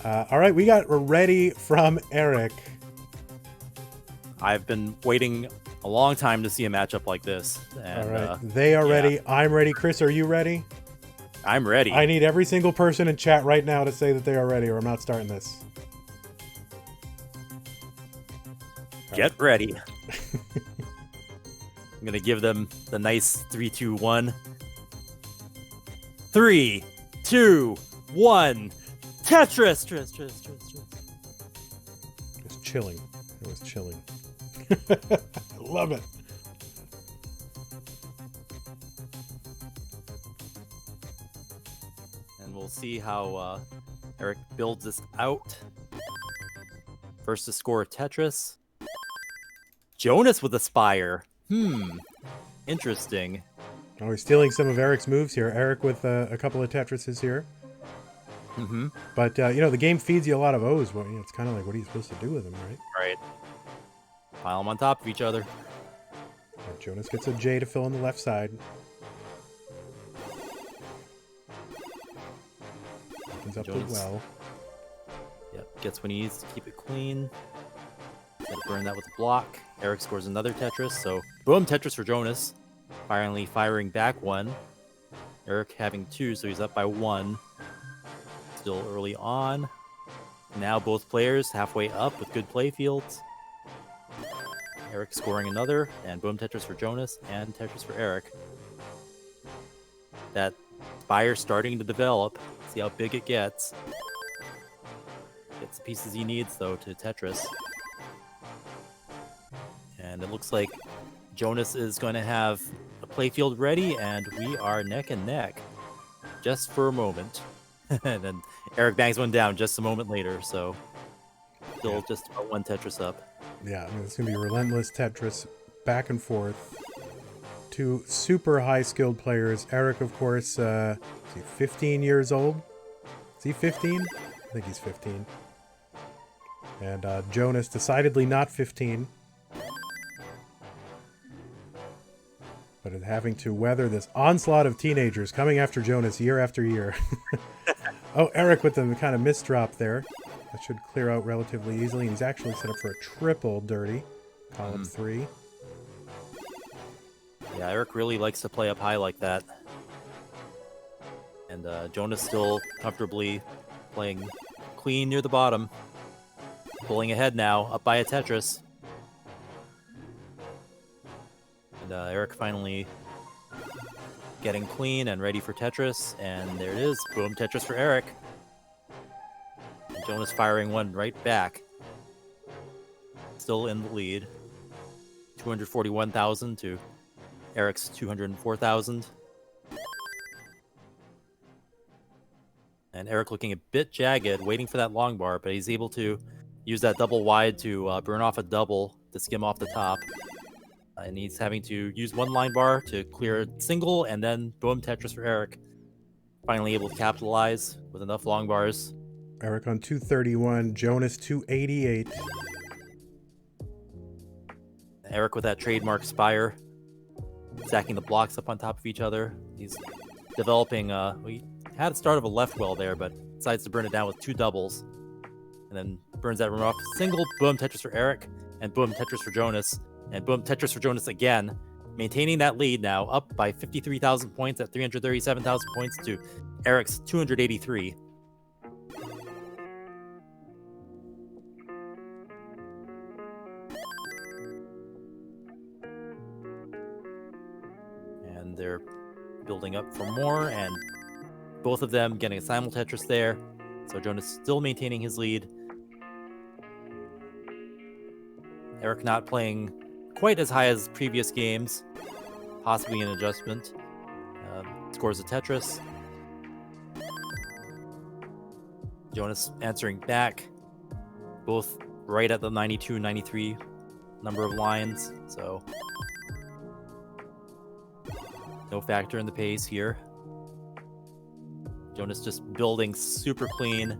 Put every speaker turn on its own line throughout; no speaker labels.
All right, we got ready from Eric.
I've been waiting a long time to see a matchup like this. And,
all right, they are ready. I'm ready. Chris, are you ready?
I'm ready.
I need every single person in chat right now to say that they are ready, or I'm not starting this.
Get ready. I'm going to give them the nice 3, 2, 1. 3, 2, 1. Tetris!
It's chilling. It was chilling. Love it.
And we'll see how Eric builds this out. First to score Tetris. Jonas with a Spire. Interesting.
Oh, he's stealing some of Eric's moves here. Eric with a couple of Tetrises here. But, the game feeds you a lot of O's. Well, it's kind of like, what are you supposed to do with them, right?
Right. Pile them on top of each other.
Jonas gets a J to fill in the left side. Opens up the well.
Yep, gets what he needs to keep it clean. Gotta burn that with a block. Eric scores another Tetris, so boom, Tetris for Jonas. Finally firing back one. Eric having 2, so he's up by 1. Still early on. Now both players halfway up with good play fields. Eric scoring another, and boom, Tetris for Jonas, and Tetris for Eric. That Spire starting to develop. See how big it gets. Gets the pieces he needs, though, to Tetris. And it looks like Jonas is going to have a playfield ready, and we are neck and neck. Just for a moment. And then Eric bangs one down just a moment later, so still just about 1 Tetris up.
Yeah, I mean, it's going to be relentless Tetris back and forth. 2 super high-skilled players. Eric, of course, is he 15 years old? Is he 15? I think he's 15. And Jonas, decidedly not 15. But is having to weather this onslaught of teenagers coming after Jonas year after year. Oh, Eric with the kind of misdrop there. That should clear out relatively easily. He's actually set up for a triple dirty. Column 3.
Yeah, Eric really likes to play up high like that. And Jonas still comfortably playing clean near the bottom. Pulling ahead now, up by a Tetris. And Eric finally getting clean and ready for Tetris. And there it is. Boom, Tetris for Eric. And Jonas firing one right back. Still in the lead. 241,000 to Eric's 204,000. And Eric looking a bit jagged, waiting for that long bar, but he's able to use that double wide to burn off a double to skim off the top. And he's having to use 1 line bar to clear a single, and then boom, Tetris for Eric. Finally able to capitalize with enough long bars.
Eric on 231, Jonas 288.
Eric with that trademark Spire. Stacking the blocks up on top of each other. He's developing, he had a start of a left well there, but decides to burn it down with 2 doubles. And then burns that room off. Single, boom, Tetris for Eric. And boom, Tetris for Jonas. And boom, Tetris for Jonas again. Maintaining that lead now, up by 53,000 points at 337,000 points to Eric's 283. And they're building up for more, and both of them getting a simul Tetris there. So Jonas still maintaining his lead. Eric not playing quite as high as previous games, possibly an adjustment. Scores a Tetris. Jonas answering back, both right at the 92, 93 number of lines, so no factor in the pace here. Jonas just building super clean,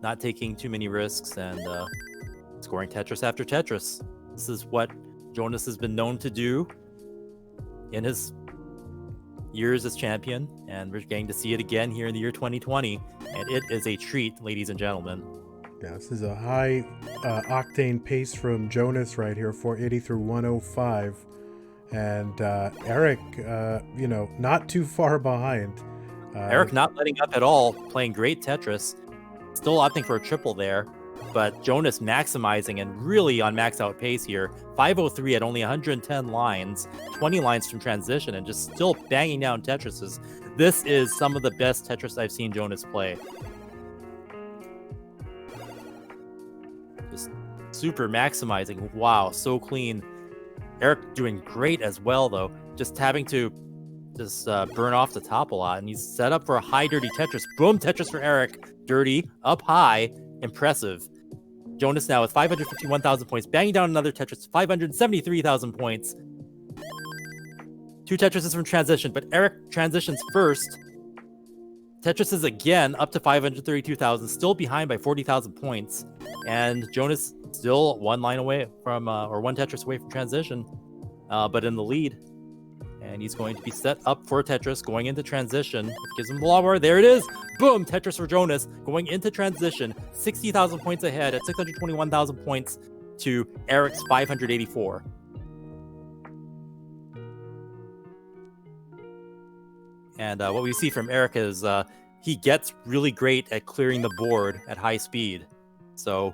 not taking too many risks, and scoring Tetris after Tetris. This is what Jonas has been known to do in his years as champion, and we're getting to see it again here in the year 2020, and it is a treat, ladies and gentlemen.
Yeah, this is a high octane pace from Jonas right here, 480 through 105. And Eric, you know, not too far behind.
Eric not letting up at all, playing great Tetris. Still opting for a triple there, but Jonas maximizing and really on max out pace here. 503 at only 110 lines, 20 lines from transition, and just still banging down Tetrises. This is some of the best Tetris I've seen Jonas play. Just super maximizing. Wow, so clean. Eric doing great as well, though. Just having to burn off the top a lot, and he's set up for a high dirty Tetris. Boom, Tetris for Eric. Dirty, up high, impressive. Jonas now with 551,000 points, banging down another Tetris, 573,000 points. 2 Tetrises from transition, but Eric transitions first. Tetris is again up to 532,000, still behind by 40,000 points. And Jonas still 1 line away from, or 1 Tetris away from transition, but in the lead. And he's going to be set up for Tetris going into transition. Gives him the law bar. There it is. Boom. Tetris for Jonas going into transition. 60,000 points ahead at 621,000 points to Eric's 584. And what we see from Eric is he gets really great at clearing the board at high speed. So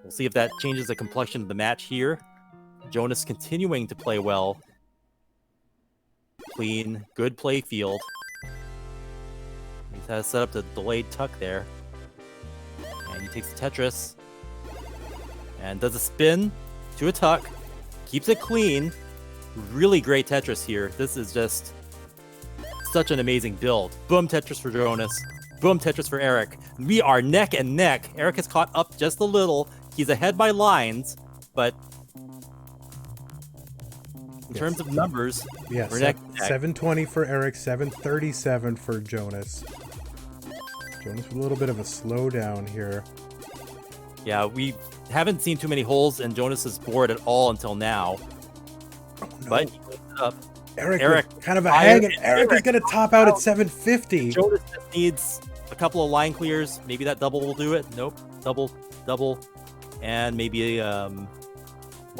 we'll see if that changes the complexion of the match here. Jonas continuing to play well. Clean, good play field. He has set up the delayed tuck there. And he takes the Tetris. And does a spin to a tuck. Keeps it clean. Really great Tetris here. This is just such an amazing build. Boom, Tetris for Jonas. Boom, Tetris for Eric. We are neck and neck. Eric has caught up just a little. He's ahead by lines, but in terms of numbers,
yes,
we're neck and neck.
720 for Eric, 737 for Jonas. Jonas with a little bit of a slowdown here.
Yeah, we haven't seen too many holes in Jonas's board at all until now.
Oh, no.
But he picks it up.
Eric kind of a hang, and Eric is going to top out at 750.
Jonas just needs a couple of line clears. Maybe that double will do it. Nope. Double. And maybe one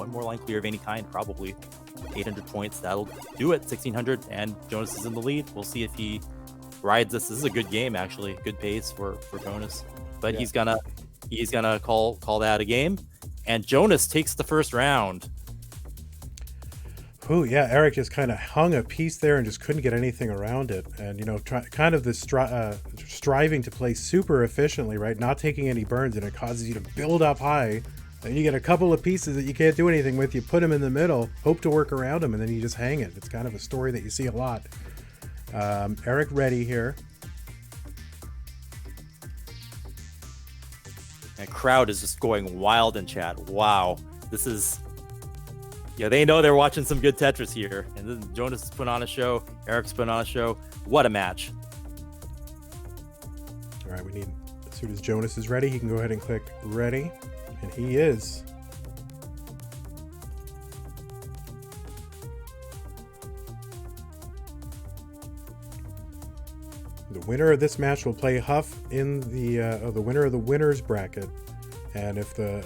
more line clear of any kind, probably. 800 points. That'll do it. 1,600, and Jonas is in the lead. We'll see if he rides this. This is a good game, actually. Good pace for Jonas. But yeah, he's gonna call that a game. And Jonas takes the first round.
Oh yeah, Eric just kind of hung a piece there and just couldn't get anything around it. And you know, kind of this striving to play super efficiently, right? Not taking any burns, and it causes you to build up high. Then you get a couple of pieces that you can't do anything with. You put them in the middle, hope to work around them, and then you just hang it. It's kind of a story that you see a lot. Eric ready here.
And crowd is just going wild in chat. Wow, this is. Yeah, they know they're watching some good Tetris here. And then Jonas has put on a show. Eric's put on a show. What a match.
All right, as soon as Jonas is ready, he can go ahead and click ready. And he is. The winner of this match will play Huff in the winner of the winners bracket. And if the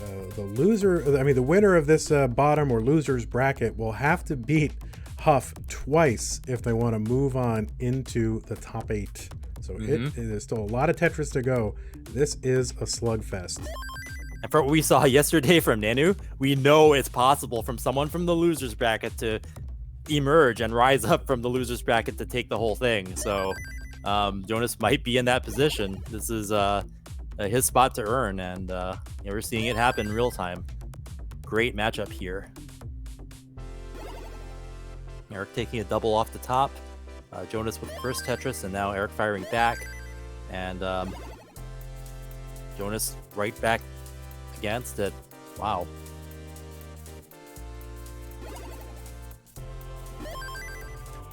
winner of this bottom or losers bracket will have to beat Huff twice if they want to move on into the top 8. So there's still a lot of Tetris to go. This is a slugfest.
And for what we saw yesterday from Nanu, we know it's possible from someone from the losers bracket to emerge and rise up from the losers bracket to take the whole thing. So Jonas might be in that position. This is his spot to earn, and we're seeing it happen in real time. Great matchup here. Eric taking a double off the top. Jonas with the first Tetris, and now Eric firing back. And Jonas right back against it. Wow.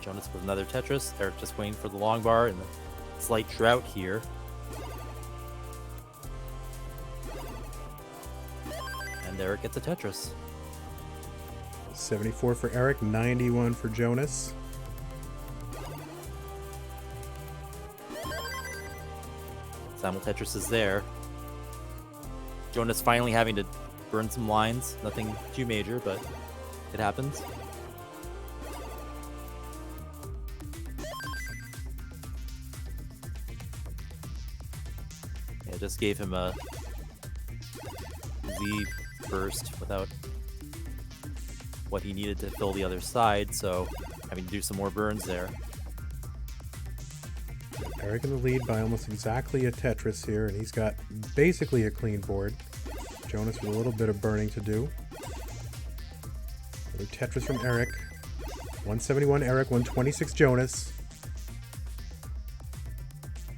Jonas with another Tetris. Eric just waiting for the long bar and the slight drought here. And Eric gets a Tetris.
74 for Eric, 91 for Jonas.
Simul Tetris is there. Jonas finally having to burn some lines. Nothing too major, but it happens. Yeah, just gave him a Z burst without what he needed to fill the other side, so having to do some more burns there.
Eric in the lead by almost exactly a Tetris here, and he's got basically a clean board. Jonas with a little bit of burning to do. Another Tetris from Eric. 171 Eric, 126 Jonas.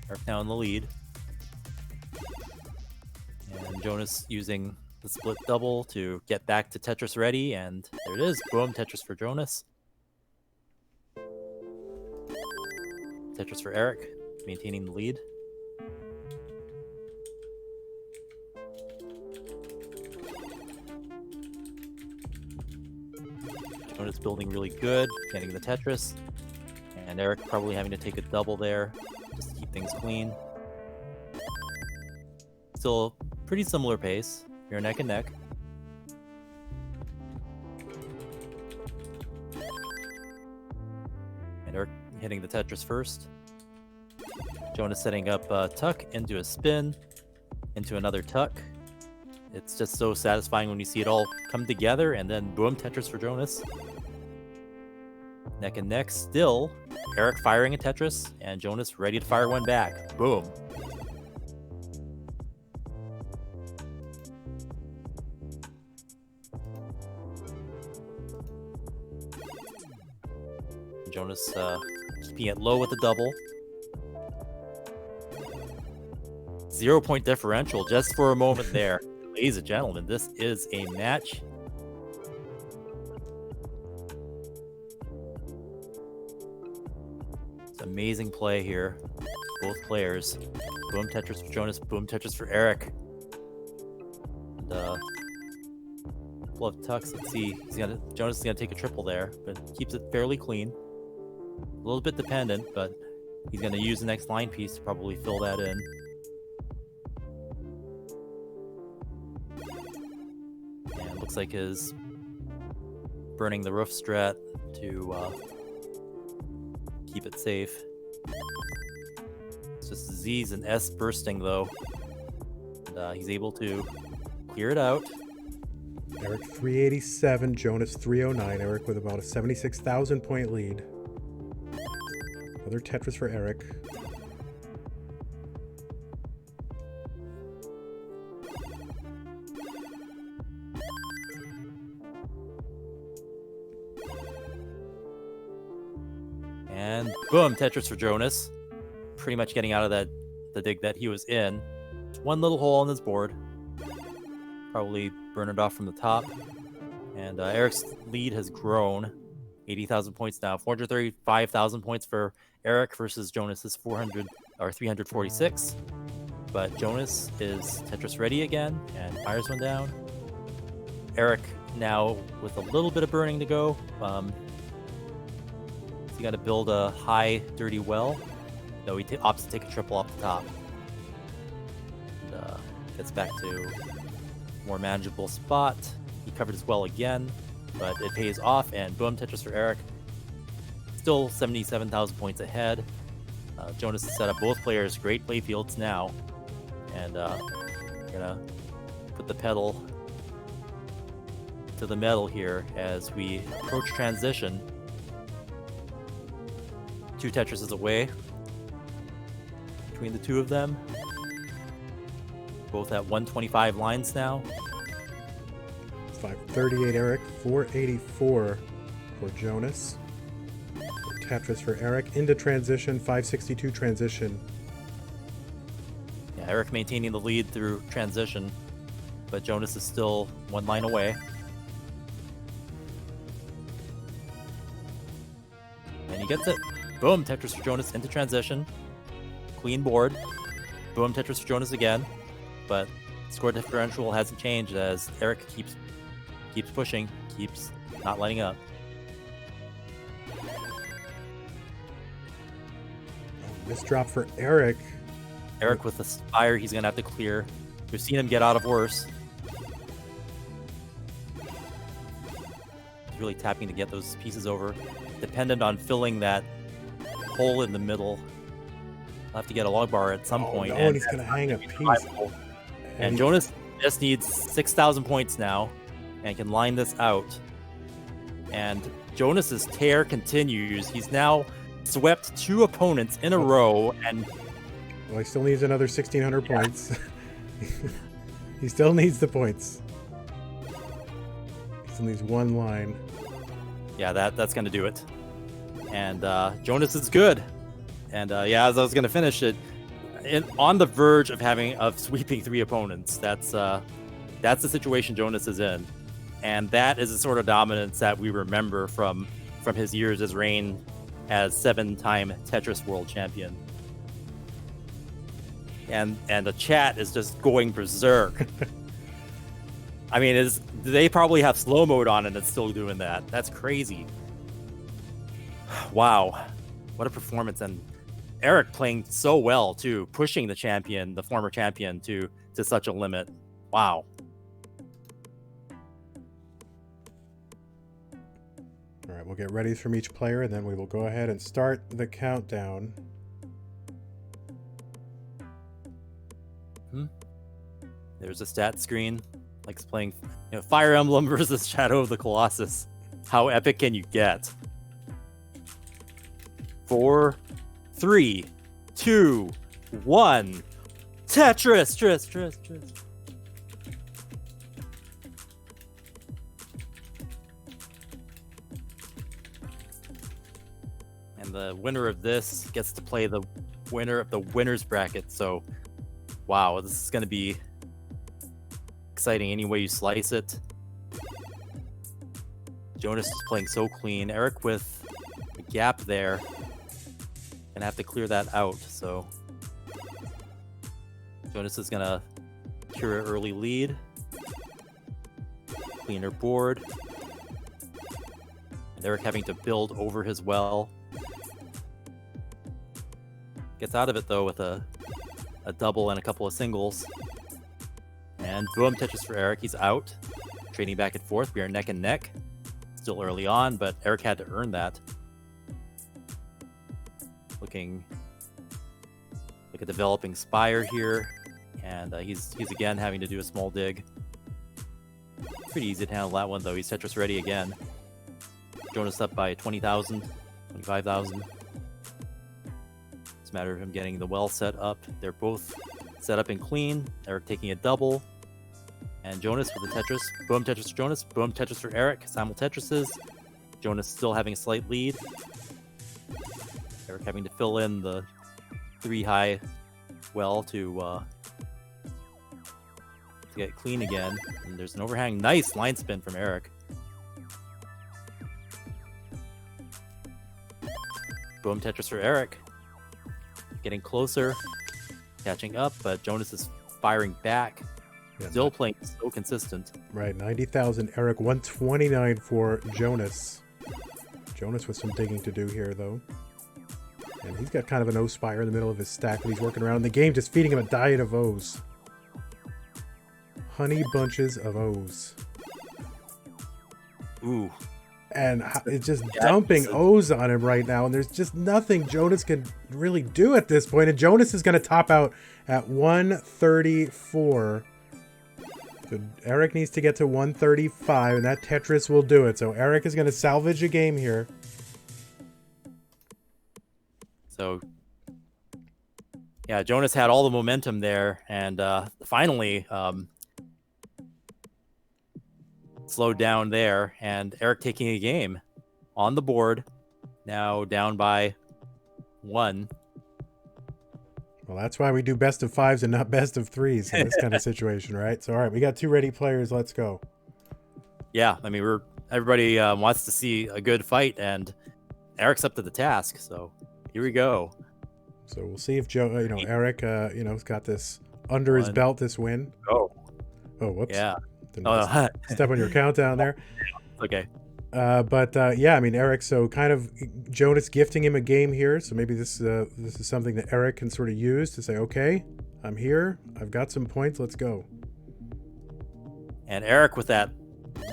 Eric now in the lead. And Jonas using the split double to get back to Tetris ready, and there it is. Boom, Tetris for Jonas. Tetris for Eric, maintaining the lead. Jonas building really good, getting the Tetris. And Eric probably having to take a double there, just to keep things clean. Still pretty similar pace. You're neck and neck. And Eric hitting the Tetris first. Jonas setting up a tuck into a spin, into another tuck. It's just so satisfying when you see it all come together, and then boom, Tetris for Jonas. Neck and neck still. Eric firing a Tetris, and Jonas ready to fire one back. Boom. Jonas keeping it low with the double. 0-point differential just for a moment there. Ladies and gentlemen, this is a match. It's amazing play here. Both players. Boom Tetris for Jonas, boom Tetris for Eric. And, couple of tucks. Let's see. Jonas is gonna take a triple there, but keeps it fairly clean. A little bit dependent, but he's gonna use the next line piece to probably fill that in. And looks like his burning the roof strat to keep it safe. It's just Z's and S bursting though. And he's able to clear it out.
Eric 387, Jonas 309. Eric with about a 76,000 point lead. Another Tetris for Eric.
And boom, Tetris for Jonas. Pretty much getting out of the dig that he was in. One little hole on his board. Probably burn it off from the top. And Eric's lead has grown. 80,000 points now. 435,000 points for Eric versus Jonas's 346. But Jonas is Tetris ready again and fires one down. Eric now with a little bit of burning to go. He's got to build a high dirty well. No, he opts to take a triple off the top. And gets back to a more manageable spot. He covered his well again, but it pays off, and boom, Tetris for Eric. Still 77,000 points ahead. Jonas has set up both players great play fields now, and gonna put the pedal to the metal here as we approach transition. 2 Tetrises away between the two of them. Both at 125 lines now.
538 Eric, 484 for Jonas. Tetris for Eric into transition, 562 transition.
Yeah, Eric maintaining the lead through transition, but Jonas is still one line away. And he gets it. Boom, Tetris for Jonas into transition. Clean board. Boom, Tetris for Jonas again. But score differential hasn't changed as Eric keeps pushing, keeps not letting up.
This drop for Eric.
Eric with the Spire, he's going to have to clear. We've seen him get out of worse. He's really tapping to get those pieces over. Dependent on filling that hole in the middle. I'll have to get a log bar at some point.
No, and he's going to hang a piece.
And Jonas just needs 6,000 points now and can line this out. And Jonas's tear continues. He's now swept 2 opponents in a row, and
well, he still needs another 1,600 points. He still needs the points. He still needs 1 line.
Yeah, that's going to do it. And Jonas is good. And yeah, as I was going to finish it, on the verge of sweeping 3 opponents. That's the situation Jonas is in. And that is the sort of dominance that we remember from his years as reign as 7-time Tetris World Champion. And the chat is just going berserk. I mean, they probably have slow mode on and it's still doing that. That's crazy. Wow, what a performance! And Eric playing so well too, pushing the former champion, to such a limit. Wow.
All right, we'll get ready from each player, and then we will go ahead and start the countdown.
There's a stat screen, like it's playing, Fire Emblem versus Shadow of the Colossus. How epic can you get? 4, 3, 2, 1. Tetris. And the winner of this gets to play the winner of the winner's bracket. So, wow, this is going to be exciting any way you slice it. Jonas is playing so clean. Eric with a gap there. Gonna have to clear that out, so Jonas is gonna secure an early lead. Cleaner board. And Eric having to build over his well. Gets out of it though with a double and a couple of singles. And boom, Tetris for Eric. He's out. Trading back and forth. We are neck and neck. Still early on, but Eric had to earn that. Looking like a developing Spire here. And he's again having to do a small dig. Pretty easy to handle that one though. He's Tetris ready again. Jonas up by 20,000, 25,000. It's a matter of him getting the well set up. They're both set up and clean. Eric taking a double. And Jonas with the Tetris. Boom, Tetris for Jonas. Boom, Tetris for Eric. Simul Tetrises. Jonas still having a slight lead. Eric having to fill in the 3-high well to get clean again. And there's an overhang. Nice line spin from Eric. Boom, Tetris for Eric. Getting closer. Catching up, but Jonas is firing back.
Yeah,
still playing so consistent.
Right, 90,000 Eric, 129 for Jonas. Jonas with some digging to do here, though. And he's got kind of an O Spire in the middle of his stack, but he's working around the game, just feeding him a diet of O's. Honey bunches of O's.
Ooh.
And it's just dumping O's on him right now, and there's just nothing Jonas can really do at this point. And Jonas is going to top out at 134. So Eric needs to get to 135, and that Tetris will do it. So Eric is going to salvage a game here.
So, yeah, Jonas had all the momentum there, and finally slowed down there, and Eric taking a game on the board, now down by 1.
Well, that's why we do best of 5s and not best of 3s in this kind of situation, right? So, all right, we got 2 ready players. Let's go.
Yeah, I mean, everybody wants to see a good fight, and Eric's up to the task. So here we go.
So we'll see if Eric, has got this under his belt, this win.
Oh,
whoops.
Yeah.
Step on your countdown there.
Okay.
Yeah, I mean, Eric, so kind of Jonas gifting him a game here. So maybe this is something that Eric can sort of use to say, okay, I'm here. I've got some points. Let's go.
And Eric with that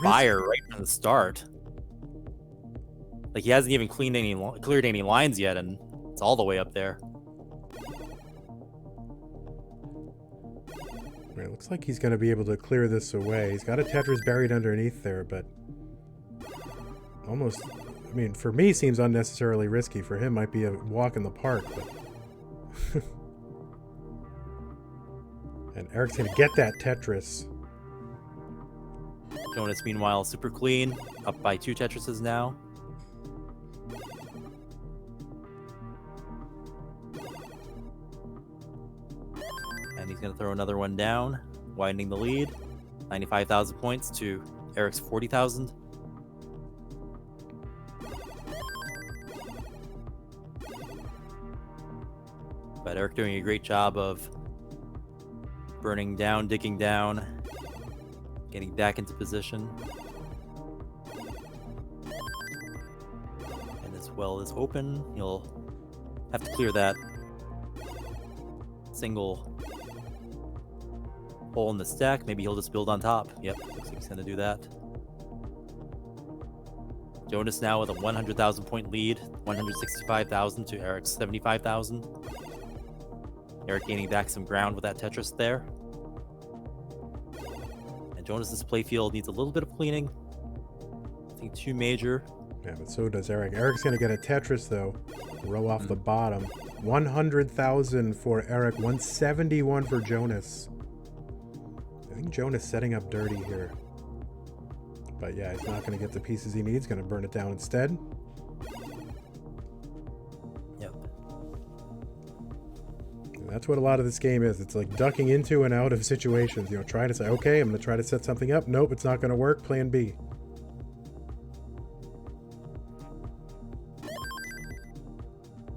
fire right from the start. Like, he hasn't even cleared any lines yet, and it's all the way up there.
Right, it looks like he's going to be able to clear this away. He's got a Tetris buried underneath there, but almost, I mean, for me, seems unnecessarily risky. For him, might be a walk in the park. But and Eric's going to get that Tetris.
Jonas, meanwhile, super clean, up by 2 Tetrises now. And he's going to throw another one down, widening the lead. 95,000 points to Eric's 40,000. But Eric doing a great job of burning down, digging down, getting back into position. And as well as open, he'll have to clear that single hole in the stack. Maybe he'll just build on top. Yep, looks like he's going to do that. Jonas now with a 100,000 point lead, 165,000 to Eric's 75,000. Eric gaining back some ground with that Tetris there. And Jonas's playfield needs a little bit of cleaning. Nothing too major.
Yeah, but so does Eric. Eric's going to get a Tetris, though. Row off the bottom. 100,000 for Eric, 171 for Jonas. I think Jonas setting up dirty here. But yeah, he's not going to get the pieces he needs. Going to burn it down instead.
Yep.
And that's what a lot of this game is. It's like ducking into and out of situations. You know, trying to say, okay, I'm going to try to set something up. Nope, it's not going to work. Plan B.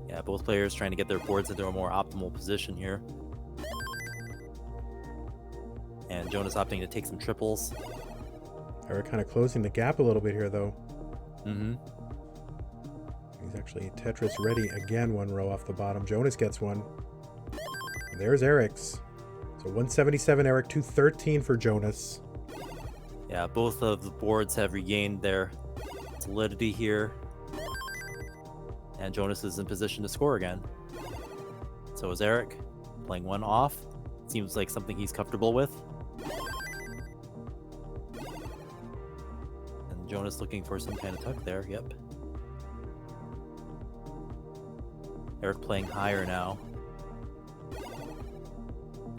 Yeah, both players trying to get their boards into a more optimal position here. And Jonas opting to take some triples.
Eric kind of closing the gap a little bit here, though.
Mm-hmm.
He's actually Tetris ready again, one row off the bottom. Jonas gets one. And there's Eric's. So 177 Eric, 213 for Jonas.
Yeah, both of the boards have regained their solidity here. And Jonas is in position to score again. So is Eric, playing one off. Seems like something he's comfortable with. And Jonas looking for some kind of tuck there, yep. Eric playing higher now.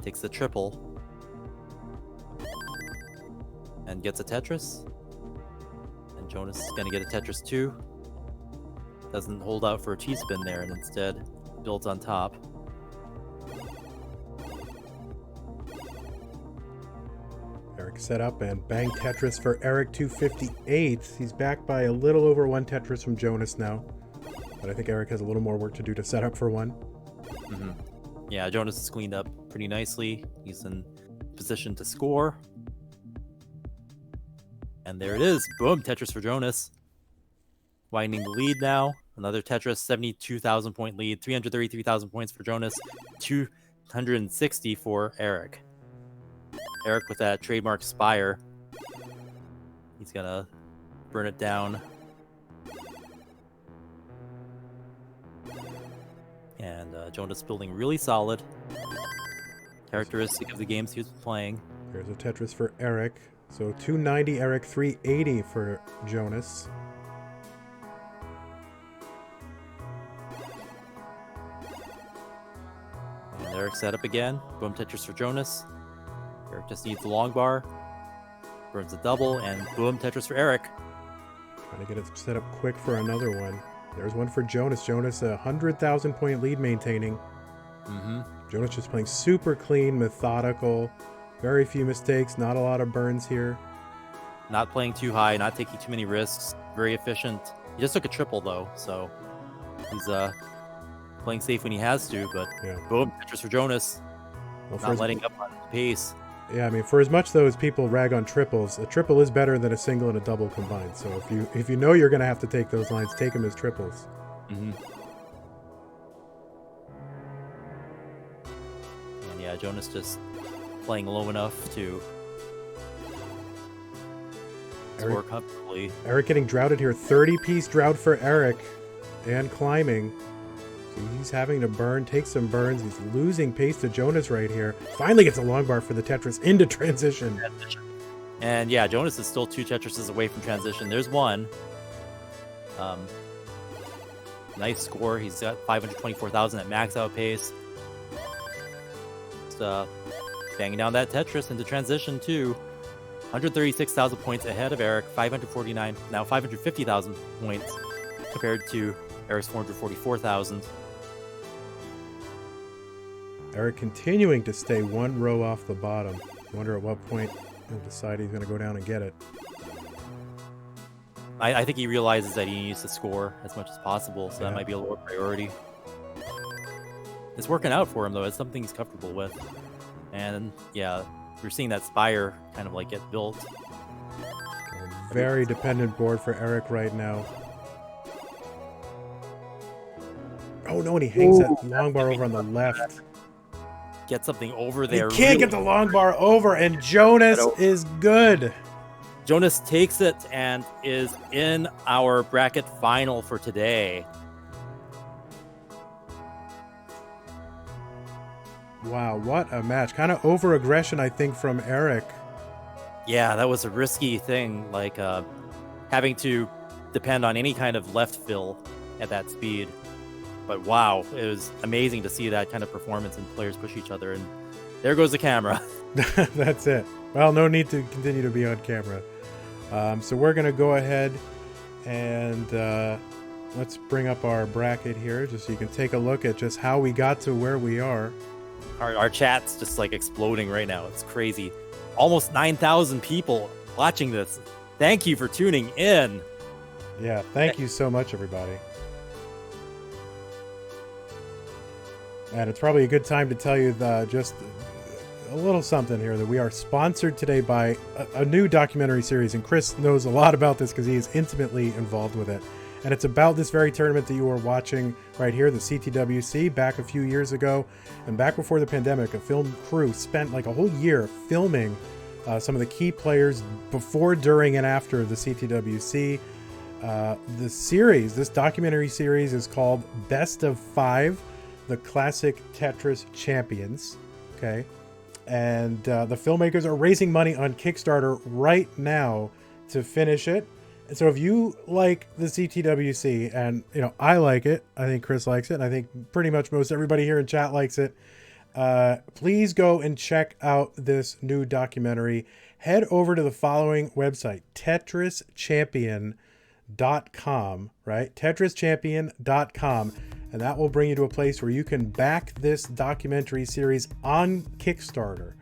Takes the triple. And gets a Tetris. And Jonas is going to get a Tetris too. Doesn't hold out for a T-spin there and instead builds on top.
Eric set up and bang Tetris for Eric, 258. He's back by a little over one Tetris from Jonas now. But I think Eric has a little more work to do to set up for one.
Mm-hmm. Yeah, Jonas is cleaned up pretty nicely. He's in position to score. And there it is. Boom, Tetris for Jonas. Widening the lead now. Another Tetris, 72,000 point lead. 333,000 points for Jonas. 260 for Eric. Eric with that trademark Spire. He's gonna burn it down. And Jonas building really solid. Characteristic of the games he was playing.
There's a Tetris for Eric. So 290 Eric, 380 for Jonas.
And Eric set up again. Boom, Tetris for Jonas. Eric just needs the long bar. Burns a double, and boom, Tetris for Eric.
Trying to get it set up quick for another one. There's one for Jonas. Jonas, a 100,000 point lead maintaining.
Mm-hmm.
Jonas just playing super clean, methodical. Very few mistakes, not a lot of burns here.
Not playing too high, not taking too many risks. Very efficient. He just took a triple, though, so he's playing safe when he has to, but
Yeah.
boom, Tetris for Jonas.
Well,
Not letting up on pace.
Yeah, I mean, for as much though as people rag on triples, a triple is better than a single and a double combined. So if you know you're going to have to take those lines, take them as triples.
Mm-hmm. And yeah, Jonas just playing low enough to score comfortably.
Eric getting droughted here. 30-piece drought for Eric, and climbing. So he's having to burn, take some burns. He's losing pace to Jonas right here. Finally gets a long bar for the Tetris into transition.
And yeah, Jonas is still 2 Tetrises away from transition. There's one. Nice score. He's got 524,000 at max out pace. Just banging down that Tetris into transition too. 136,000 points ahead of Eric. 549, now 550,000 points compared to Eric's 444,000.
Eric continuing to stay one row off the bottom. Wonder at what point he'll decide he's going to go down and get it.
I think he realizes that he needs to score as much as possible, so that might be a lower priority. It's working out for him, though. It's something he's comfortable with. And, yeah, we're seeing that spire kind of, like, get built.
A very dependent board for Eric right now. Oh, no, and he hangs that long bar over on the left.
Get something over there.
He can't get the long bar over, and Jonas is good.
Jonas takes it and is in our bracket final for today.
Wow, what a match. Kind of over-aggression, I think, from Eric.
Yeah, that was a risky thing, like having to depend on any kind of left fill at that speed. But wow, it was amazing to see that kind of performance and players push each other. And there goes the camera.
That's it. Well, no need to continue to be on camera. So we're going to go ahead and let's bring up our bracket here just so you can take a look at just how we got to where we are.
Our chat's just like exploding right now. It's crazy. Almost 9,000 people watching this. Thank you for tuning in.
Yeah, thank you so much, everybody. And it's probably a good time to tell you just a little something here, that we are sponsored today by a new documentary series, and Chris knows a lot about this because he is intimately involved with it. And it's about this very tournament that you are watching right here, the CTWC, back a few years ago. And back before the pandemic, a film crew spent like a whole year filming some of the key players before, during, and after the CTWC. The series, this documentary series, is called Best of 5, the Classic Tetris Champions. Okay. And the filmmakers are raising money on Kickstarter right now to finish it. And so if you like the CTWC, and you know, I like it, I think Chris likes it, and I think pretty much most everybody here in chat likes it, please go and check out this new documentary. Head over to the following website, TetrisChampion.com, right? TetrisChampion.com. And that will bring you to a place where you can back this documentary series on Kickstarter.